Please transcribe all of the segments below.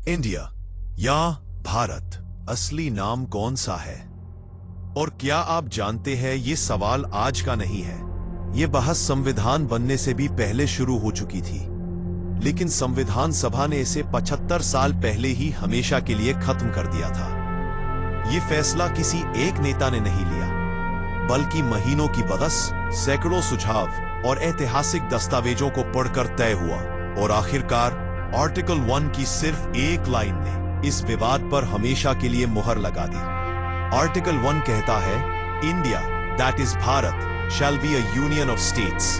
India या भारत असली नाम कौन सा है? और क्या आप जानते हैं ये सवाल आज का नहीं है। ये बहस संविधान बनने से भी पहले शुरू हो चुकी थी, लेकिन संविधान सभा ने इसे 75 साल पहले ही हमेशा के लिए खत्म कर दिया था। ये फैसला किसी एक नेता ने नहीं लिया, बल्कि महीनों की बहस, सैकड़ों सुझाव और ऐतिहासिक दस्तावेजों को पढ़कर तय हुआ। और आखिरकार आर्टिकल 1 की सिर्फ एक लाइन ने इस विवाद पर हमेशा के लिए मुहर लगा दी। आर्टिकल 1 कहता है, India that is Bharat shall be a union of states.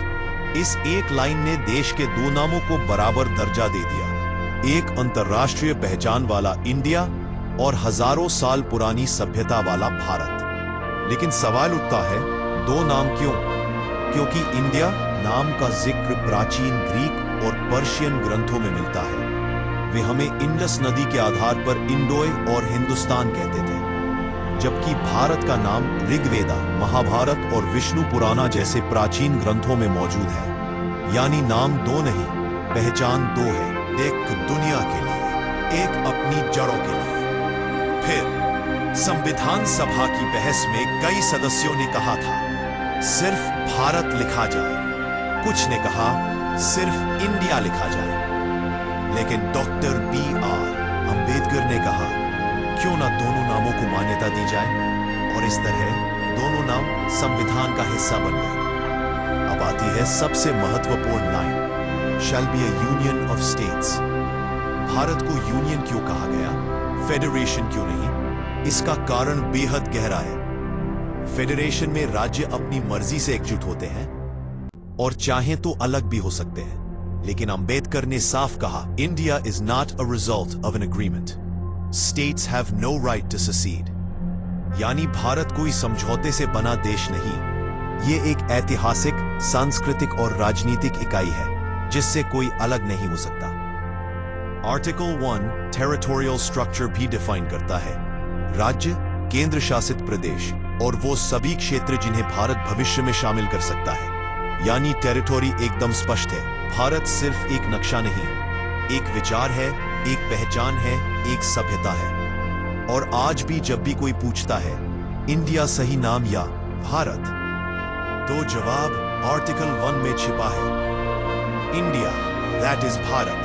इस एक लाइन ने देश के दो नामों को बराबर दर्जा दे दिया, एक अंतर्राष्ट्रीय पहचान वाला इंडिया और हजारों साल पुरानी सभ्यता वाला भारत। लेकिन सवाल उठता है, दो नाम क्यों? क्योंकि इंडिया नाम का जिक्र प्राचीन ग्रीक और पर्शियन ग्रंथों में मिलता है। वे हमें इंडस नदी के आधार पर इंडोय और हिंदुस्तान कहते थे, जबकि भारत का नाम ऋग्वेदा, महाभारत और विष्णु पुराना जैसे प्राचीन ग्रंथों में मौजूद है। यानी नाम दो नहीं, पहचान दो है, एक दुनिया के लिए, एक अपनी जड़ों के लिए। फिर संविधान सभा की बहस में कई सदस्यों ने कहा था, सिर्फ भारत लिखा जाए, कुछ ने कहा सिर्फ इंडिया लिखा जाए। लेकिन डॉक्टर B.R. अंबेडकर ने कहा, क्यों ना दोनों नामों को मान्यता दी जाए, और इस तरह दोनों नाम संविधान का हिस्सा बन गए। अब आती है सबसे महत्वपूर्ण line, shall be a union of states. Bharat को यूनियन क्यों कहा गया, फेडरेशन क्यों नहीं? इसका कारण बेहद गहरा है। फेडरेशन में राज्य अपनी मर्जी से एकजुट होते हैं और चाहें तो अलग भी हो सकते हैं, लेकिन अंबेडकर ने साफ कहा, India is not a result of an agreement, states have no right to secede. यानी भारत कोई समझौते से बना देश नहीं, ये एक ऐतिहासिक, सांस्कृतिक और राजनीतिक इकाई है जिससे कोई अलग नहीं हो सकता। आर्टिकल 1 टेरिटोरियल स्ट्रक्चर भी डिफाइन करता है, राज्य, केंद्र शासित प्रदेश और वो सभी क्षेत्र जिन्हें भारत भविष्य में शामिल कर सकता है। यानी टेरिटोरी एकदम स्पष्ट है। भारत सिर्फ एक नक्शा नहीं, एक विचार है, एक पहचान है, एक सभ्यता है। और आज भी जब भी कोई पूछता है, इंडिया सही नाम या भारत, तो जवाब आर्टिकल 1 में छिपा है, इंडिया दैट इज भारत।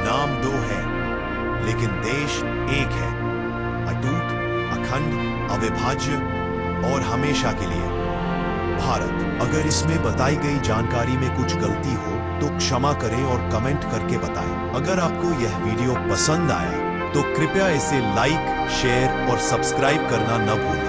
नाम दो है, लेकिन देश एक है, अटूट, अखंड, अविभाज्य और हमेशा के लिए भारत। अगर इसमें बताई गई जानकारी में कुछ गलती हो तो क्षमा करें और कमेंट करके बताएं। अगर आपको यह वीडियो पसंद आया तो कृपया इसे लाइक, शेयर और सब्सक्राइब करना न भूलें।